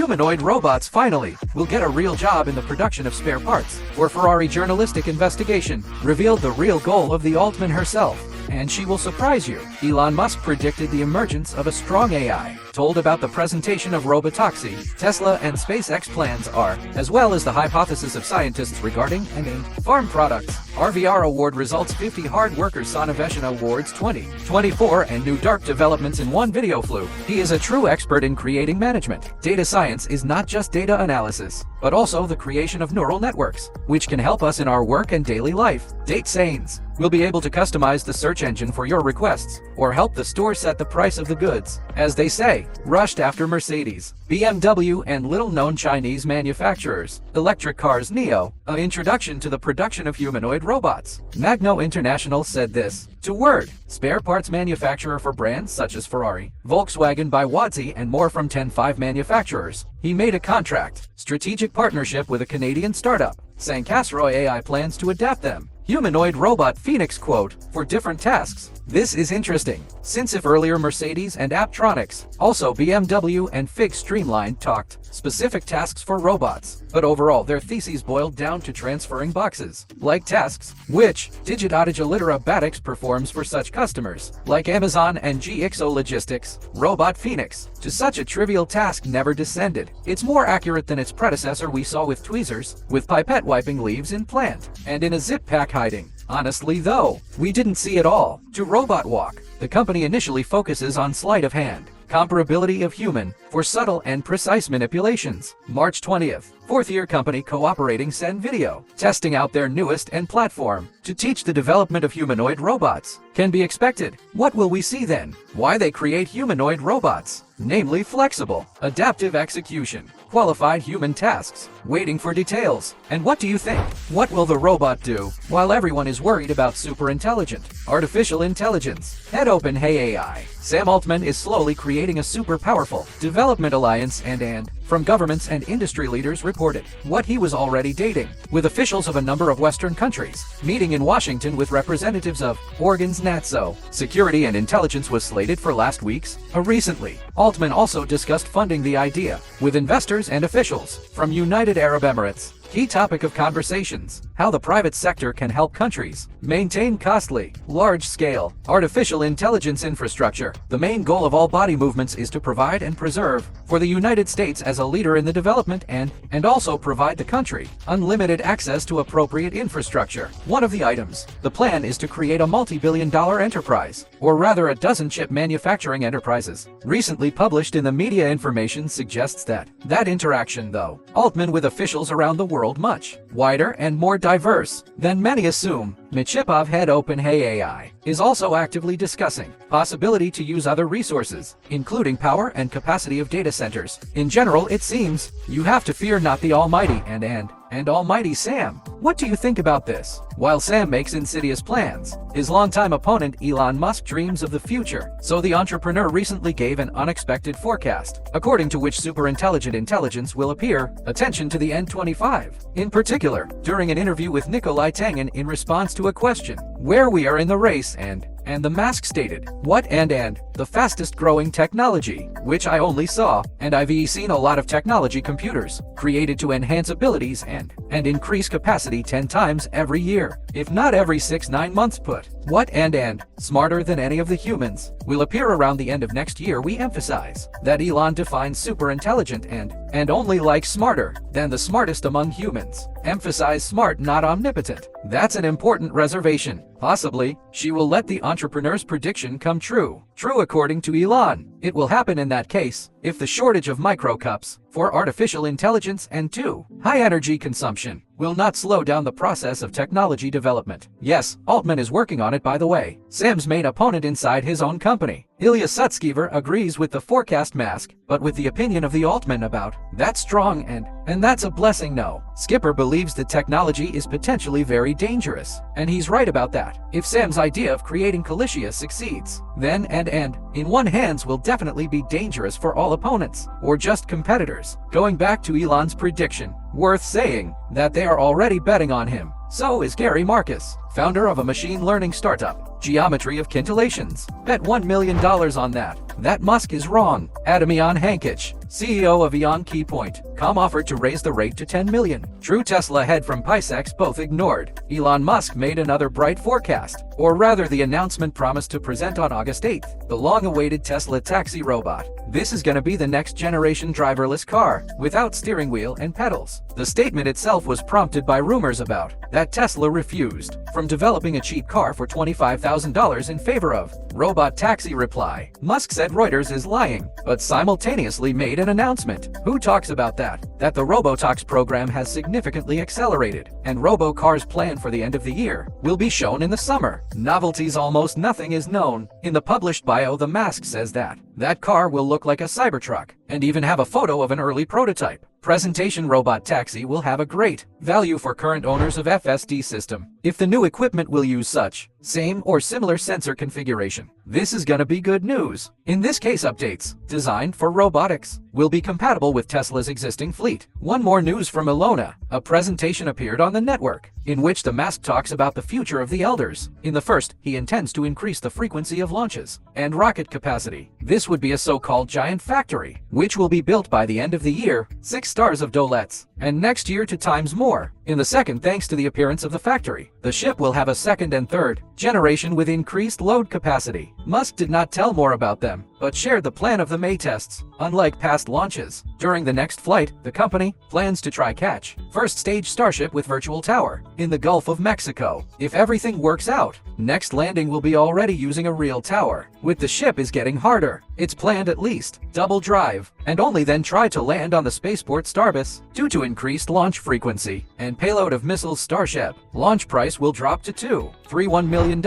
Humanoid robots finally will get a real job in the production of spare parts. Or Ferrari journalistic investigation revealed the real goal of the Altman herself. And she will surprise you. Elon Musk predicted the emergence of a strong AI, told about the presentation of Robotaxi, Tesla and SpaceX plans are, as well as the hypothesis of scientists regarding and farm products. RVR Award results 50 Hard Workers Sonnovation Awards 2024 and new dark developments in one video flew. He is a true expert in creating management. Data science is not just data analysis, but also the creation of neural networks, which can help us in our work and daily life. Date Sains will be able to customize the search engine for your requests, or help the store set the price of the goods. As they say, rushed after Mercedes, BMW and little-known Chinese manufacturers. Electric cars NIO, an introduction to the production of humanoid robots. Magno International said this to Word, spare parts manufacturer for brands such as Ferrari, Volkswagen by Wadzi and more from 10-5 manufacturers. He made a contract, strategic partnership with a Canadian startup. Sankasroy AI plans to adapt them. Humanoid robot Phoenix quote, for different tasks. This is interesting, since if earlier Mercedes and Apptronics, also BMW and Fig Streamline talked specific tasks for robots, but overall their theses boiled down to transferring boxes, like tasks, which Digitautage Allitera Batix performs for such customers, like Amazon and GXO Logistics. Robot Phoenix, to such a trivial task never descended. It's more accurate than its predecessor we saw with tweezers, with pipette wiping leaves in plant, and in a zip pack hiding. Honestly though, we didn't see it all. To Robot Walk, the company initially focuses on sleight of hand, comparability of human, for subtle and precise manipulations. March 20th, fourth-year company cooperating Send Video, testing out their newest and platform to teach the development of humanoid robots. Can be expected. What will we see then? Why they create humanoid robots, namely flexible, adaptive execution, qualified human tasks, waiting for details. And what do you think? What will the robot do while everyone is worried about superintelligent artificial intelligence? Head OpenAI AI, Sam Altman is slowly creating a super powerful development alliance and from governments and industry leaders reported what he was already dating with officials of a number of Western countries, meeting in Washington with representatives of organs NATO. Security and intelligence was slated for last week's. Recently, Altman also discussed funding the idea with investors and officials from United Arab Emirates. Key topic of conversations, how the private sector can help countries maintain costly, large-scale, artificial intelligence infrastructure. The main goal of all body movements is to provide and preserve for the United States as a leader in the development and also provide the country unlimited access to appropriate infrastructure. One of the items, the plan is to create a multi-billion-dollar enterprise, or rather a dozen chip manufacturing enterprises. Recently published in the media information suggests that interaction though, Altman with officials around the world much wider and more diverse than many assume. Michipov head OpenAI AI is also actively discussing possibility to use other resources, including power and capacity of data centers. In general, it seems you have to fear not the almighty and almighty Sam. What do you think about this? While Sam makes insidious plans, his longtime opponent Elon Musk dreams of the future. So the entrepreneur recently gave an unexpected forecast, according to which superintelligent intelligence will appear. Attention to the N25. In particular, during an interview with Nikolai Tangen in response to a question, where we are in the race and the Musk stated, what and the fastest growing technology, which I only saw, and I've seen a lot of technology computers, created to enhance abilities and increase capacity 10 times every year, if not every 6-9 months put. What and smarter than any of the humans, will appear around the end of next year. We emphasize that Elon defines superintelligent and only like smarter than the smartest among humans. Emphasize smart, not omnipotent. That's an important reservation. Possibly, she will let the entrepreneur's prediction come true. True according to Elon. It will happen in that case, if the shortage of microcups for artificial intelligence and high energy consumption will not slow down the process of technology development. Yes, Altman is working on it, by the way. Sam's main opponent inside his own company, Ilya Sutskever, agrees with the forecast Musk, but with the opinion of the Altman about that strong and that's a blessing. No, Skipper believes the technology is potentially very dangerous, and he's right about that. If Sam's idea of creating Calicia succeeds, then and in one hands will definitely be dangerous for all opponents, or just competitors. Going back to Elon's prediction, worth saying that they are already betting on him. So is Gary Marcus, founder of a machine learning startup, Geometry of Scintillations. Bet $1 million on that. That Musk is wrong. Adamian Hankich, CEO of Eon Keypoint.com, offered to raise the rate to 10 million. True Tesla head from PSX both ignored. Elon Musk made another bright forecast, or rather the announcement promised to present on August 8th, the long-awaited Tesla taxi robot. This is going to be the next generation driverless car, without steering wheel and pedals. The statement itself was prompted by rumors about that Tesla refused from developing a cheap car for $25,000 in favor of Robotaxi. Reply: Musk said Reuters is lying, but simultaneously made an announcement. Who talks about that? That the Robotaxi program has significantly accelerated, and robo-cars planned for the end of the year will be shown in the summer. Novelties: almost nothing is known. In the published bio, the Musk says that car will look like a Cybertruck, and even have a photo of an early prototype. Presentation: Robotaxi will have a great value for current owners of FSD system, if the new equipment will use such same or similar sensor configuration. This is gonna be good news. In this case, updates designed for robotics will be compatible with Tesla's existing fleet. One more news from Elon: a presentation appeared on the network, in which the Musk talks about the future of the elders. In the first, he intends to increase the frequency of launches and rocket capacity. This would be a so-called giant factory, which will be built by the end of the year, 6 stars of dolets, and next year 2 times more. In the second, thanks to the appearance of the factory, the ship will have a second and third generation with increased load capacity. Musk did not tell more about them, but shared the plan of the May tests. Unlike past launches, during the next flight, the company plans to try catch first stage Starship with virtual tower in the Gulf of Mexico. If everything works out, next landing will be already using a real tower. With the ship is getting harder. It's planned at least double drive, and only then try to land on the spaceport Starbus. Due to increased launch frequency and payload of missiles, Starship launch price will drop to $2.31 million.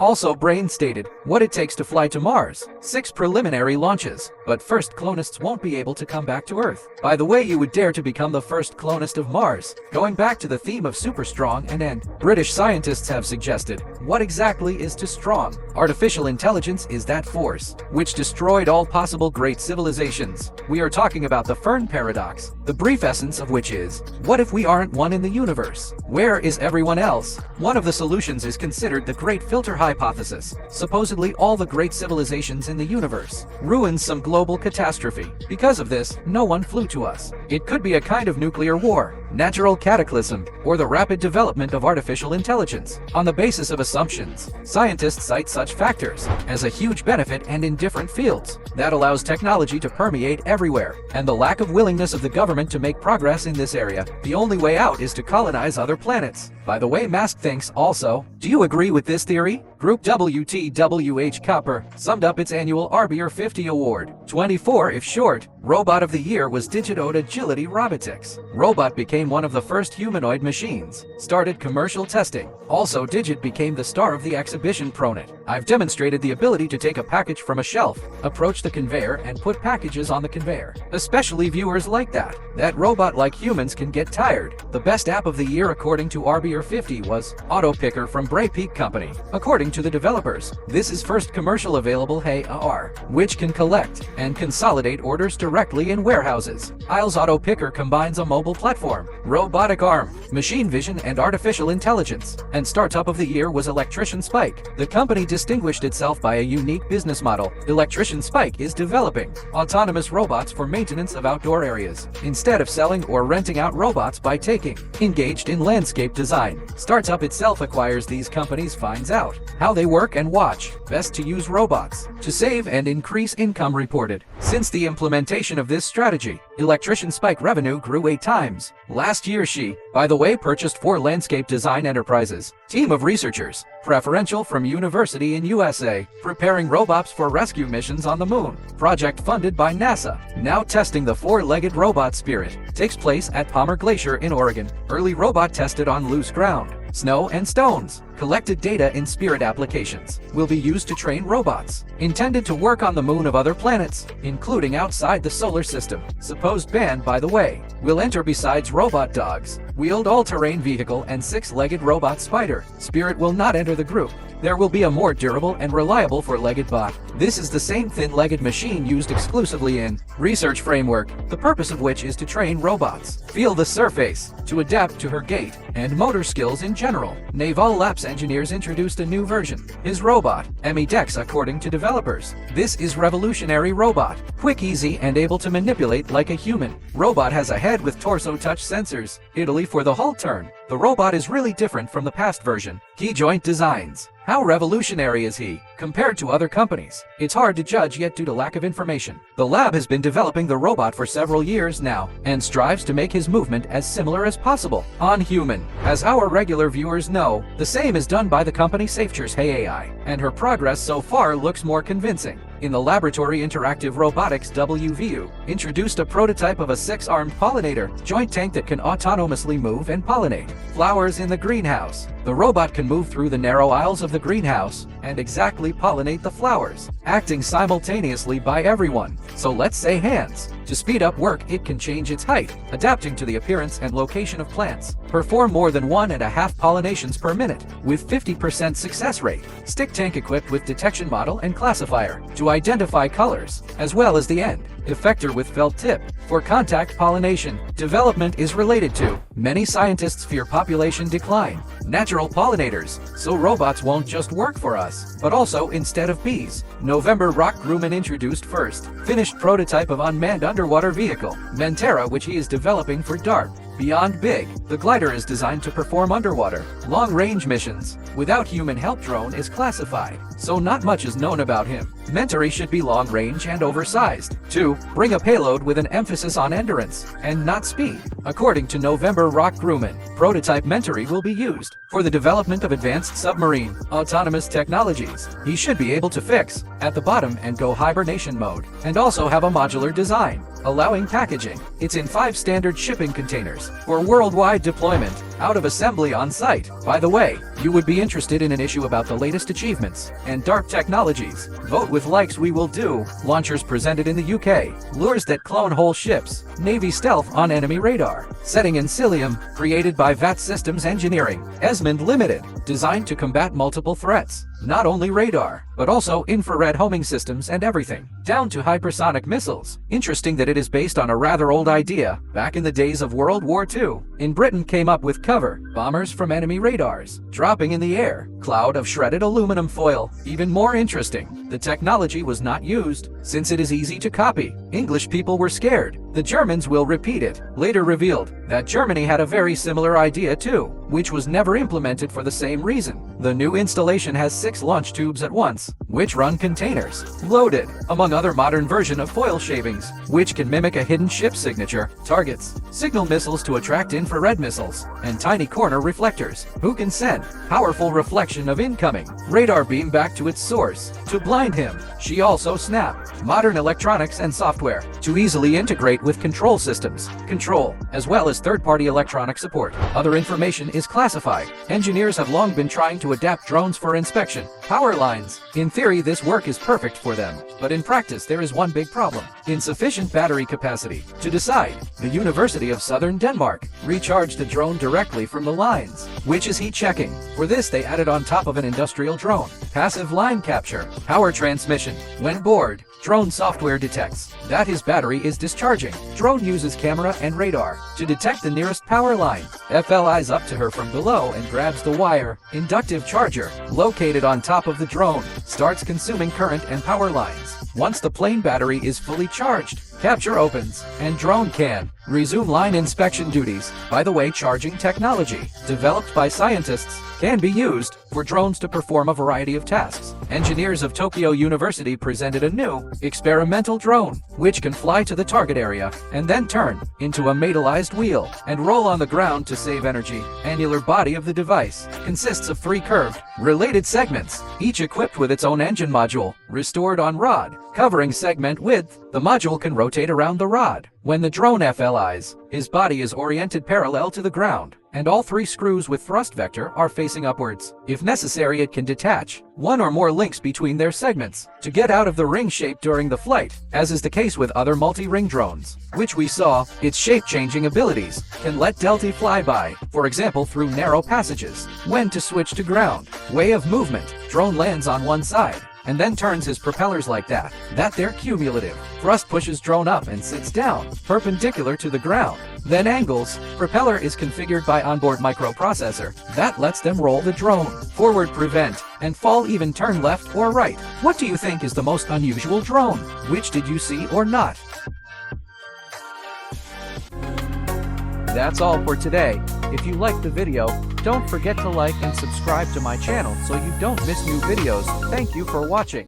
Also, Brain stated what it takes to fly to Mars: 6 preliminary launches, but first colonists won't be able to come back to Earth. By the way, you would dare to become the first colonist of Mars? Going back to the theme of super strong and British scientists have suggested, what exactly is too strong? Artificial intelligence is that force which destroyed all possible great civilizations. We are talking about the Fern paradox, the brief essence of which is, what if we aren't one in the universe? Where is everyone else? One of the solutions is considered the Great Filter hypothesis. Supposedly all the great civilizations in the universe ruined some global catastrophe. Because of this, no one flew to us. It could be a kind of nuclear war, natural cataclysm, or the rapid development of artificial intelligence. On the basis of assumptions, scientists cite such factors as a huge benefit, and in different fields that allows technology to permeate everywhere, and the lack of willingness of the government to make progress in this area. The only way out is to colonize other planets. By the way, Musk thinks also. Do you agree with this theory? Group WTWH Copper summed up its annual Arbor 50 Award. 24 if short. Robot of the Year was Digitoad Agility Robotics. Robot became one of the first humanoid machines. Started commercial testing. Also, Digit became the star of the exhibition Pronet. I've demonstrated the ability to take a package from a shelf, approach the conveyor, and put packages on the conveyor. Especially viewers like that. That robot, like humans, can get tired. The best app of the year according to Arbor 50 was Auto Picker from Bray Peak Company. According to the developers, this is first commercial available AR, which can collect and consolidate orders directly in warehouses. Aisle's Auto Picker combines a mobile platform, robotic arm, machine vision, and artificial intelligence. And startup of the year was Electrician Spike. The company distinguished itself by a unique business model. Electrician Spike is developing autonomous robots for maintenance of outdoor areas, instead of selling or renting out robots by taking engaged in landscape design. Startup itself acquires these companies, finds out how they work, and watch best to use robots to save and increase income reported. Since the implementation of this strategy, Electrician Spike revenue grew 8 times. Last year she, by the way, purchased 4 landscape design enterprises. Team of researchers, preferential from university in USA, preparing robots for rescue missions on the moon. Project funded by NASA. Now testing the 4-legged robot Spirit. Takes place at Palmer Glacier in Oregon. Early robot tested on loose ground, snow and stones. Collected data in Spirit applications will be used to train robots, intended to work on the moon of other planets, including outside the solar system. Supposed ban, by the way, will enter besides robot dogs, wheeled all-terrain vehicle and six-legged robot spider. Spirit will not enter the group. There will be a more durable and reliable four-legged bot. This is the same thin-legged machine used exclusively in research framework, the purpose of which is to train robots, feel the surface, to adapt to her gait, and motor skills in general. Naval Labs engineers introduced a new version, his robot, MEDEX according to developers. This is revolutionary robot, quick, easy, and able to manipulate like a human. Robot has a head with torso touch sensors, Italy for the hull turn. The robot is really different from the past version. Key joint designs. How revolutionary is he, compared to other companies? It's hard to judge yet due to lack of information. The lab has been developing the robot for several years now, and strives to make his movement as similar as possible on human. As our regular viewers know, the same is done by the company Safeture's Hey AI, and her progress so far looks more convincing. In the laboratory, Interactive Robotics WVU introduced a prototype of a 6-armed pollinator joint tank that can autonomously move and pollinate flowers in the greenhouse. The robot can move through the narrow aisles of the greenhouse and exactly pollinate the flowers, acting simultaneously by everyone. So let's say hands. To speed up work, it can change its height, adapting to the appearance and location of plants. Perform more than 1.5 pollinations per minute, with 50% success rate. Stick tank equipped with detection model and classifier to identify colors, as well as the end effector with felt tip for contact pollination. Development is related to many scientists fear population decline, natural pollinators, so robots won't just work for us, but also instead of bees. November, Rock Grumman introduced first finished prototype of unmanned underwater vehicle, Mentera, which he is developing for DART. Beyond Big, the glider is designed to perform underwater, long-range missions. Without human help, drone is classified, so not much is known about him. Mentari should be long-range and oversized. 2. Bring a payload with an emphasis on endurance, and not speed. According to November Rock Grumman, prototype Mentari will be used for the development of advanced submarine, autonomous technologies. He should be able to fix at the bottom and go hibernation mode, and also have a modular design, allowing packaging. It's in 5 standard shipping containers for worldwide deployment, out of assembly on site. By the way, you would be interested in an issue about the latest achievements and dark technologies. Vote with likes, we will do. Launchers presented in the UK. Lures that clone whole ships. Navy stealth on enemy radar. Setting in Cilium, created by VAT Systems Engineering. Esmond Limited, designed to combat multiple threats. Not only radar, but also infrared homing systems and everything, down to hypersonic missiles. Interesting that it is based on a rather old idea, back in the days of World War II. In Britain came up with cover, bombers from enemy radars, dropping in the air, cloud of shredded aluminum foil. Even more interesting, the technology was not used, since it is easy to copy. English people were scared. The Germans will repeat it. Later revealed that Germany had a very similar idea too, which was never implemented for the same reason. The new installation has 6 launch tubes at once, which run containers, loaded, among other modern version of foil shavings, which can mimic a hidden ship signature, targets, signal missiles to attract infrared missiles, and tiny corner reflectors, who can send powerful reflection of incoming radar beam back to its source, to blind him. She also snap modern electronics and software to easily integrate with control systems, as well as third-party electronic support. Other information is classified. Engineers have long been trying to adapt drones for inspection. Power lines. In theory, this work is perfect for them, but in practice there is one big problem: insufficient battery capacity. To decide, the University of Southern Denmark recharged the drone directly from the lines, which is heat checking. For this, they added on top of an industrial drone, passive line capture, power transmission. When bored, drone software detects that his battery is discharging. Drone uses camera and radar to detect the nearest power line, FLIs up to her from below and grabs the wire. Inductive charger, located on top of the drone, starts consuming current and power lines. Once the plane battery is fully charged, capture opens, and drone can resume line inspection duties. By the way, charging technology, developed by scientists, can be used for drones to perform a variety of tasks. Engineers of Tokyo University presented a new experimental drone, which can fly to the target area and then turn into a metallized wheel and roll on the ground to save energy. Annular body of the device consists of 3 curved, related segments, each equipped with its own engine module, restored on rod, covering segment width. The module can rotate around the rod. When the drone FLIs, his body is oriented parallel to the ground, and all 3 screws with thrust vector are facing upwards. If necessary, it can detach 1 or more links between their segments to get out of the ring shape during the flight, as is the case with other multi-ring drones, which we saw. Its shape-changing abilities can let Delta fly by, for example through narrow passages. When to switch to ground. Way of movement. Drone lands on one side, and then turns his propellers like that. They're cumulative. Thrust pushes drone up and sits down, perpendicular to the ground. Then angles. Propeller is configured by onboard microprocessor that lets them roll the drone forward, prevent, and fall, even turn left or right. What do you think is the most unusual drone? Which did you see or not? That's all for today. If you liked the video, don't forget to like and subscribe to my channel so you don't miss new videos. Thank you for watching.